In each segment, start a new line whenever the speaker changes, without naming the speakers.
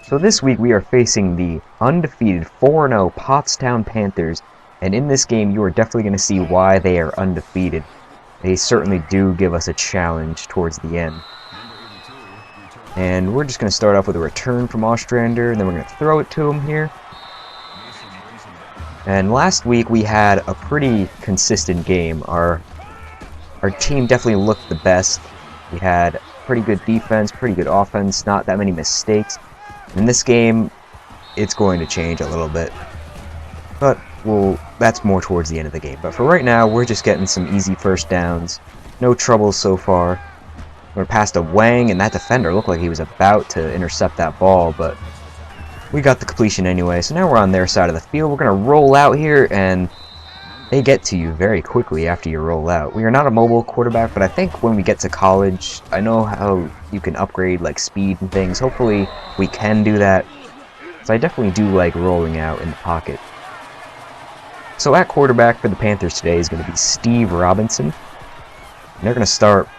So this week we are facing the undefeated 4-0 Pottstown Panthers, and in this game you are definitely going to see why they are undefeated. They certainly do give us a challenge towards the end. And we're just going to start off with a return from Ostrander, and then we're going to throw it to him here. And last week we had a pretty consistent game. Our team definitely looked the best. We had pretty good defense, pretty good offense, not that many mistakes. In this game, it's going to change a little bit. But, well, that's more towards the end of the game. But for right now, we're just getting some easy first downs. No troubles so far. We're past a Wang, and that defender looked like he was about to intercept that ball, but we got the completion anyway. So now we're on their side of the field. We're going to roll out here, and they get to you very quickly after you roll out. We are not a mobile quarterback, but I think when we get to college, I know how you can upgrade like speed and things. Hopefully we can do that. So I definitely do like rolling out in the pocket. So at quarterback for the Panthers today is going to be Steve Robinson. And they're going to start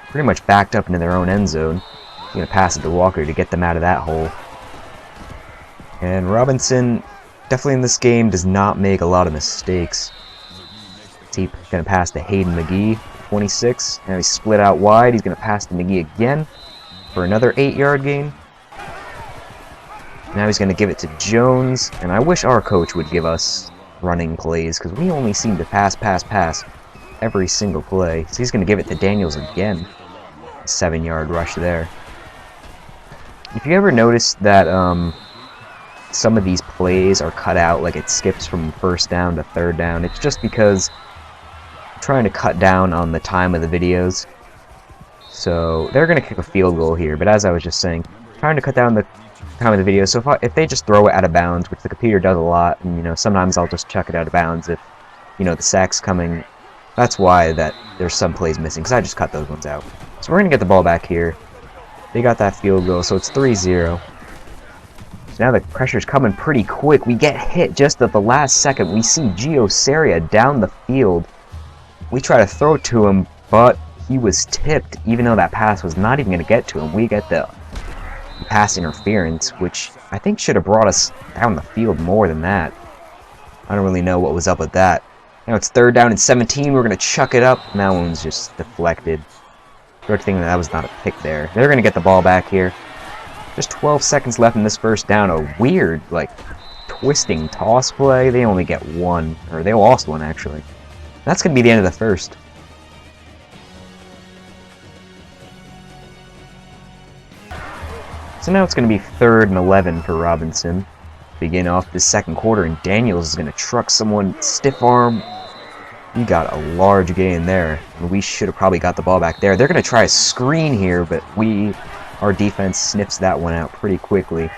pretty much backed up into their own end zone. He's going to pass it to Walker to get them out of that hole. And Robinson, definitely in this game, does not make a lot of mistakes. He's going to pass to Hayden McGee, 26. Now he's split out wide. He's going to pass to McGee again for another 8-yard gain. Now he's going to give it to Jones. And I wish our coach would give us running plays, because we only seem to pass every single play. So he's going to give it to Daniels again. 7-yard rush there. If you ever notice that some of these plays are cut out, like it skips from first down to third down, it's just because I'm trying to cut down on the time of the videos. So they're going to kick a field goal here, but as I was just saying, trying to cut down the time of the video. So if they just throw it out of bounds, which the computer does a lot, and sometimes I'll just chuck it out of bounds if the sack's coming. That's why there's some plays missing, because I just cut those ones out. So we're going to get the ball back here. They got that field goal, so it's 3-0. So now the pressure's coming pretty quick. We get hit just at the last second. We see Gio Seria down the field. We try to throw it to him, but he was tipped, even though that pass was not even going to get to him. We get the pass interference, which I think should have brought us down the field more than that. I don't really know what was up with that. Now it's 3rd down and 17. We're going to chuck it up. And that one's just deflected. Good thing that was not a pick there. They're going to get the ball back here. Just 12 seconds left in this first down. A weird, twisting toss play. They only get one. Or they lost one, actually. That's going to be the end of the first. So now it's going to be 3rd and 11 for Robinson. Begin off the second quarter, and Daniels is going to truck someone stiff arm. We got a large gain there, and we should have probably got the ball back there. They're going to try a screen here, but our defense sniffs that one out pretty quickly.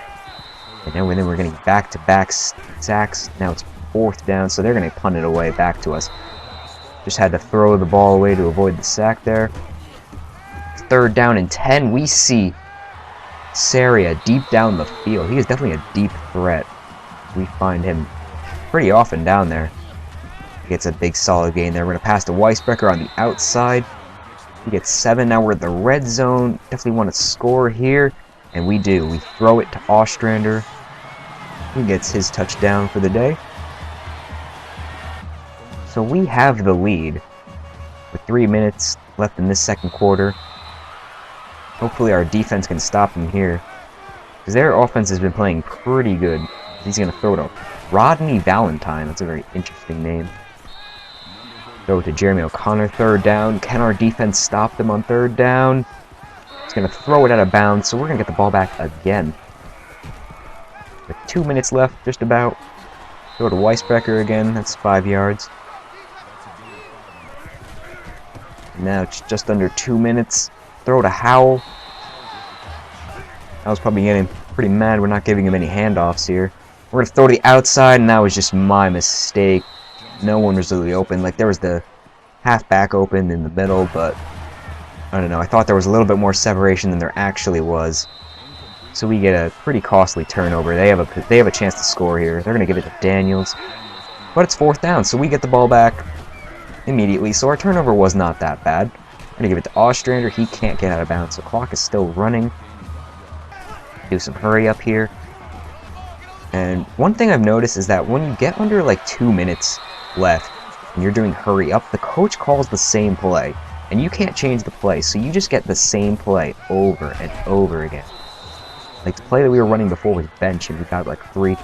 And then we're getting back-to-back sacks. Now it's 4th down, so they're going to punt it away back to us. Just had to throw the ball away to avoid the sack there. 3rd down and 10. We see Seria deep down the field. He is definitely a deep threat. We find him pretty often down there. Gets a big solid gain there. We're going to pass to Weisbecker on the outside. He gets 7. Now we're at the red zone. Definitely want to score here. And we do. We throw it to Ostrander. He gets his touchdown for the day. So we have the lead with 3 minutes left in this second quarter. Hopefully our defense can stop them here, because their offense has been playing pretty good. He's going to throw it to Rodney Valentine. That's a very interesting name. Throw it to Jeremy O'Connor, 3rd down. Can our defense stop them on 3rd down? He's going to throw it out of bounds, so we're going to get the ball back again. With 2 minutes left, just about. Throw to Weisbecker again. That's 5 yards. Now it's just under 2 minutes. Throw to Howell. I was probably getting pretty mad we're not giving him any handoffs here. We're going to throw to the outside, and that was just my mistake. No one was really open. There was the halfback open in the middle, but I don't know. I thought there was a little bit more separation than there actually was. So we get a pretty costly turnover. They have a chance to score here. They're going to give it to Daniels. But it's 4th down, so we get the ball back immediately. So our turnover was not that bad. We're going to give it to Ostrander. He can't get out of bounds, so clock is still running. do some hurry up here. And one thing I've noticed is that when you get under like 2 minutes left and you're doing hurry up, the coach calls the same play. And you can't change the play, so you just get the same play over and over again. Like the play that we were running before was bench, and we got like three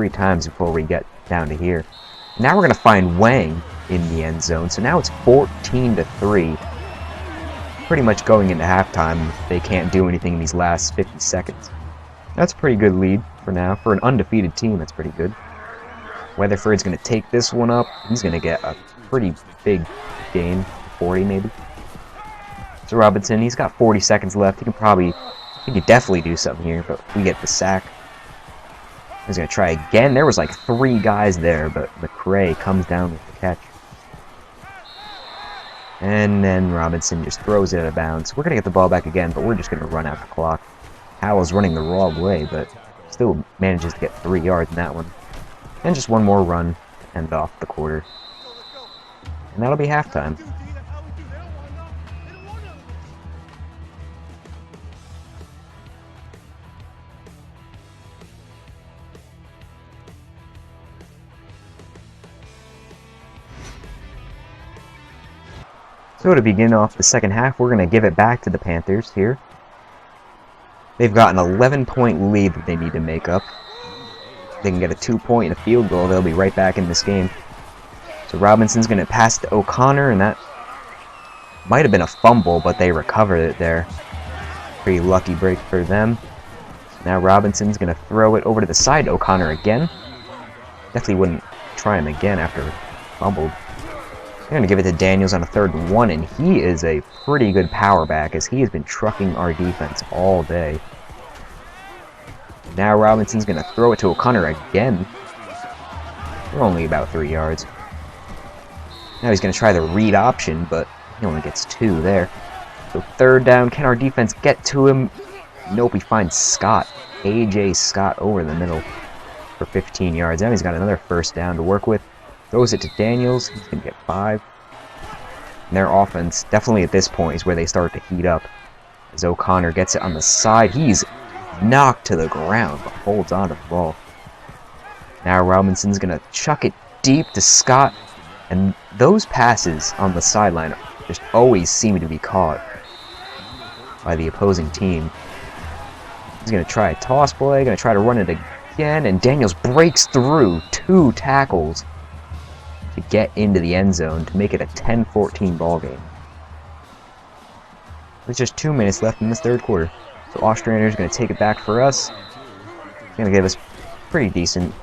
times before we get down to here. Now we're going to find Wang in the end zone, so now it's 14-3. Pretty much going into halftime. They can't do anything in these last 50 seconds. That's a pretty good lead for now. For an undefeated team, that's pretty good. Weatherford's going to take this one up. He's going to get a pretty big gain. 40 maybe. So Robinson, he's got 40 seconds left. He could definitely do something here, but we get the sack. He's going to try again. There was like 3 guys there, but McRae comes down with the catch. And then Robinson just throws it out of bounds. We're going to get the ball back again, but we're just going to run out the clock. Howell's running the wrong way, but still manages to get 3 yards in that one. And just one more run to end off the quarter. And that'll be halftime. So to begin off the second half, we're going to give it back to the Panthers here. They've got an 11-point lead that they need to make up. If they can get a 2-point and a field goal, they'll be right back in this game. So Robinson's going to pass to O'Connor, and that might have been a fumble, but they recovered it there. Pretty lucky break for them. Now Robinson's going to throw it over to the side to O'Connor again. Definitely wouldn't try him again after fumbled. They're going to give it to Daniels on a 3rd and 1, and he is a pretty good power back as he has been trucking our defense all day. Now Robinson's going to throw it to O'Connor again. We're only about 3 yards. Now he's going to try the read option, but he only gets 2 there. So 3rd down, can our defense get to him? Nope, he finds Scott. A.J. Scott over the middle for 15 yards. Now he's got another 1st down to work with. Throws it to Daniels. He's going to get 5. And their offense, definitely at this point, is where they start to heat up. As O'Connor gets it on the side, he's knocked to the ground, but holds on to the ball. Now Robinson's going to chuck it deep to Scott. And those passes on the sideline just always seem to be caught by the opposing team. He's going to try a toss play, going to try to run it again, and Daniels breaks through 2 tackles to get into the end zone to make it a 10-14 ball game. There's just 2 minutes left in this 3rd quarter. So Ostrander's going to take it back for us. He's going to give us pretty decent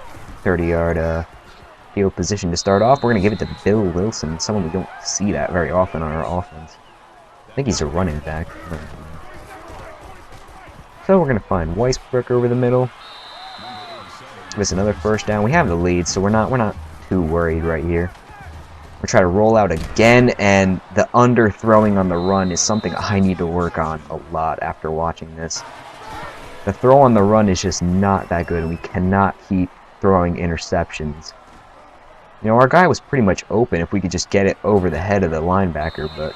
30-yard field position to start off. We're going to give it to Bill Wilson, someone we don't see that very often on our offense. I think he's a running back. So we're going to find Weisbrook over the middle. Give us another 1st down. We have the lead, so we're not too worried right here. We're trying to roll out again, and the underthrowing on the run is something I need to work on a lot after watching this. The throw on the run is just not that good, and we cannot keep throwing interceptions. You know, our guy was pretty much open if we could just get it over the head of the linebacker, but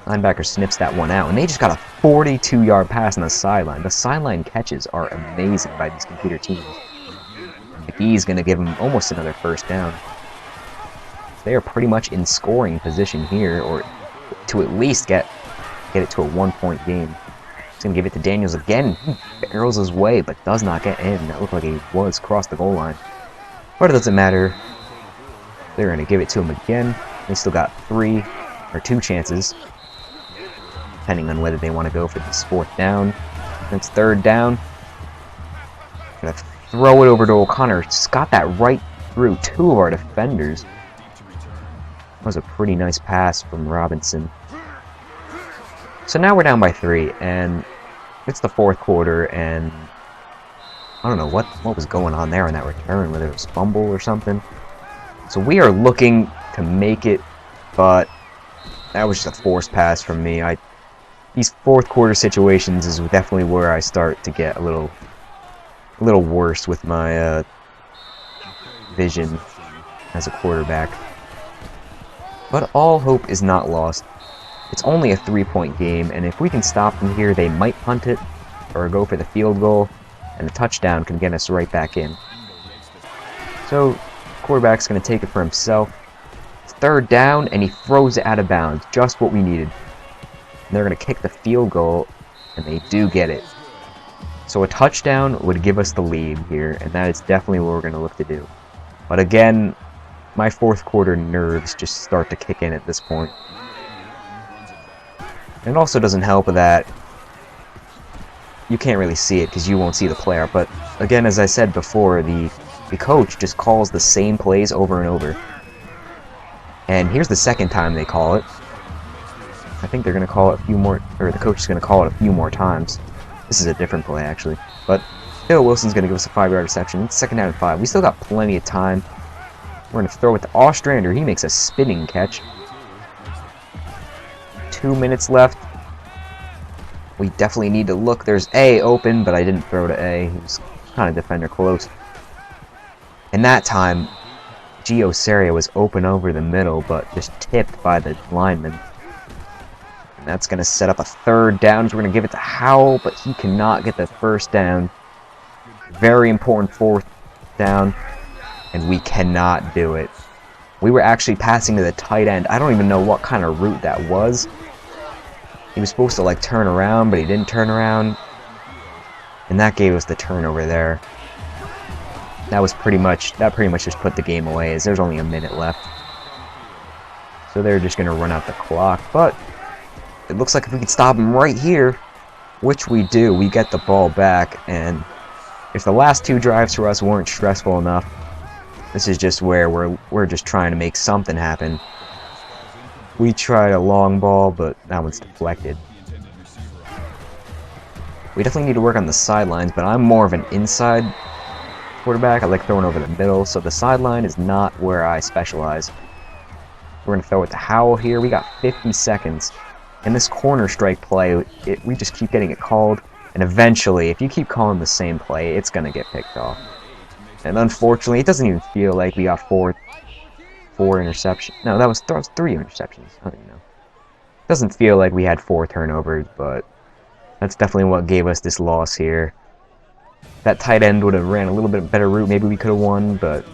linebacker snips that one out, and they just got a 42-yard pass on the sideline. The sideline catches are amazing by these computer teams. McGee's going to give him almost another 1st down. They are pretty much in scoring position here, or to at least get it to a 1-point game. He's going to give it to Daniels again. He barrels his way, but does not get in. That looked like he was across the goal line. But it doesn't matter. They're going to give it to him again. They still got 2 chances, depending on whether they want to go for this 4th down. Next 3rd down. Going to throw it over to O'Connor. Just got that right through 2 of our defenders. That was a pretty nice pass from Robinson. So now we're down by 3, and it's the 4th quarter, and I don't know what was going on there in that return, whether it was fumble or something. So we are looking to make it, but that was just a forced pass from me. These 4th quarter situations is definitely where I start to get a little worse with my vision as a quarterback. But all hope is not lost. It's only a 3-point game, and if we can stop them here, they might punt it. or go for the field goal, and a touchdown can get us right back in. So, quarterback's going to take it for himself. It's 3rd down, and he throws it out of bounds. Just what we needed. And they're going to kick the field goal, and they do get it. So a touchdown would give us the lead here, and that is definitely what we're going to look to do. But again, my 4th quarter nerves just start to kick in at this point. And it also doesn't help that you can't really see it because you won't see the player. But again, as I said before, the coach just calls the same plays over and over. And here's the 2nd time they call it. I think they're going to call it a few more, or the coach is going to call it a few more times. This is a different play, actually. But Bill Wilson's going to give us a 5-yard reception. It's 2nd down and 5. We still got plenty of time. We're going to throw it to Ostrander. He makes a spinning catch. 2 minutes left. We definitely need to look. There's A open, but I didn't throw to A. He was kind of defender close. And that time, Gio Seria was open over the middle, but just tipped by the lineman. And that's going to set up a 3rd down. So we're going to give it to Howell, but he cannot get the 1st down. Very important 4th down, and we cannot do it. We were actually passing to the tight end. I don't even know what kind of route that was. He was supposed to like turn around, but he didn't turn around. And that gave us the turnover there. That pretty much just put the game away, as there's only a minute left. So they're just going to run out the clock. But it looks like if we could stop them right here, which we do, we get the ball back. And if the last 2 drives for us weren't stressful enough, this is just where we're just trying to make something happen. We tried a long ball, but that one's deflected. We definitely need to work on the sidelines, but I'm more of an inside quarterback. I like throwing over the middle, so the sideline is not where I specialize. We're going to throw it to Howell here. We got 50 seconds. And this corner strike play, we just keep getting it called. And eventually, if you keep calling the same play, it's going to get picked off. And unfortunately, it doesn't even feel like we got 4 interceptions. No, that was 3 interceptions. I don't even know. Doesn't feel like we had 4 turnovers, but that's definitely what gave us this loss here. That tight end would have ran a little bit better route. Maybe we could have won, but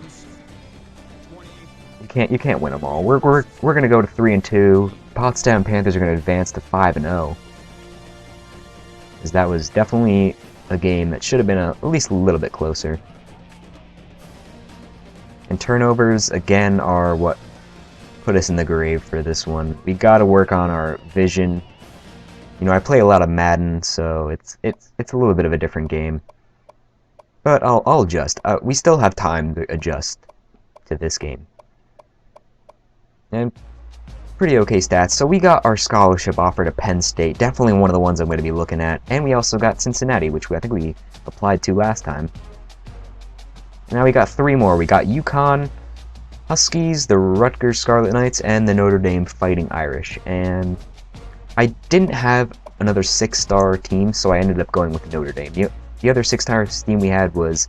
you can't win them all. We're gonna go to 3-2. Pottstown Panthers are gonna advance to 5-0. Because that was definitely a game that should have been at least a little bit closer. And turnovers, again, are what put us in the grave for this one. We got to work on our vision. You know, I play a lot of Madden, so it's a little bit of a different game. But I'll adjust. We still have time to adjust to this game. And pretty okay stats. So we got our scholarship offer to Penn State. Definitely one of the ones I'm going to be looking at. And we also got Cincinnati, which I think we applied to last time. Now we got 3 more. We got UConn, Huskies, the Rutgers Scarlet Knights, and the Notre Dame Fighting Irish. And I didn't have another 6-star team, so I ended up going with Notre Dame. The other 6-star team we had was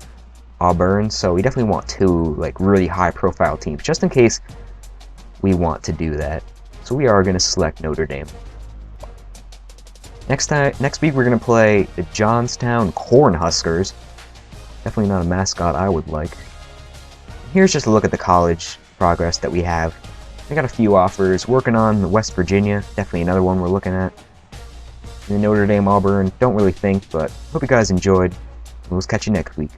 Auburn, so we definitely want 2 like really high-profile teams, just in case we want to do that. So we are going to select Notre Dame. Next week we're going to play the Johnstown Cornhuskers. Definitely not a mascot I would like. Here's just a look at the college progress that we have. We got a few offers. Working on West Virginia. Definitely another one we're looking at. And Notre Dame, Auburn. Don't really think, but hope you guys enjoyed. We'll catch you next week.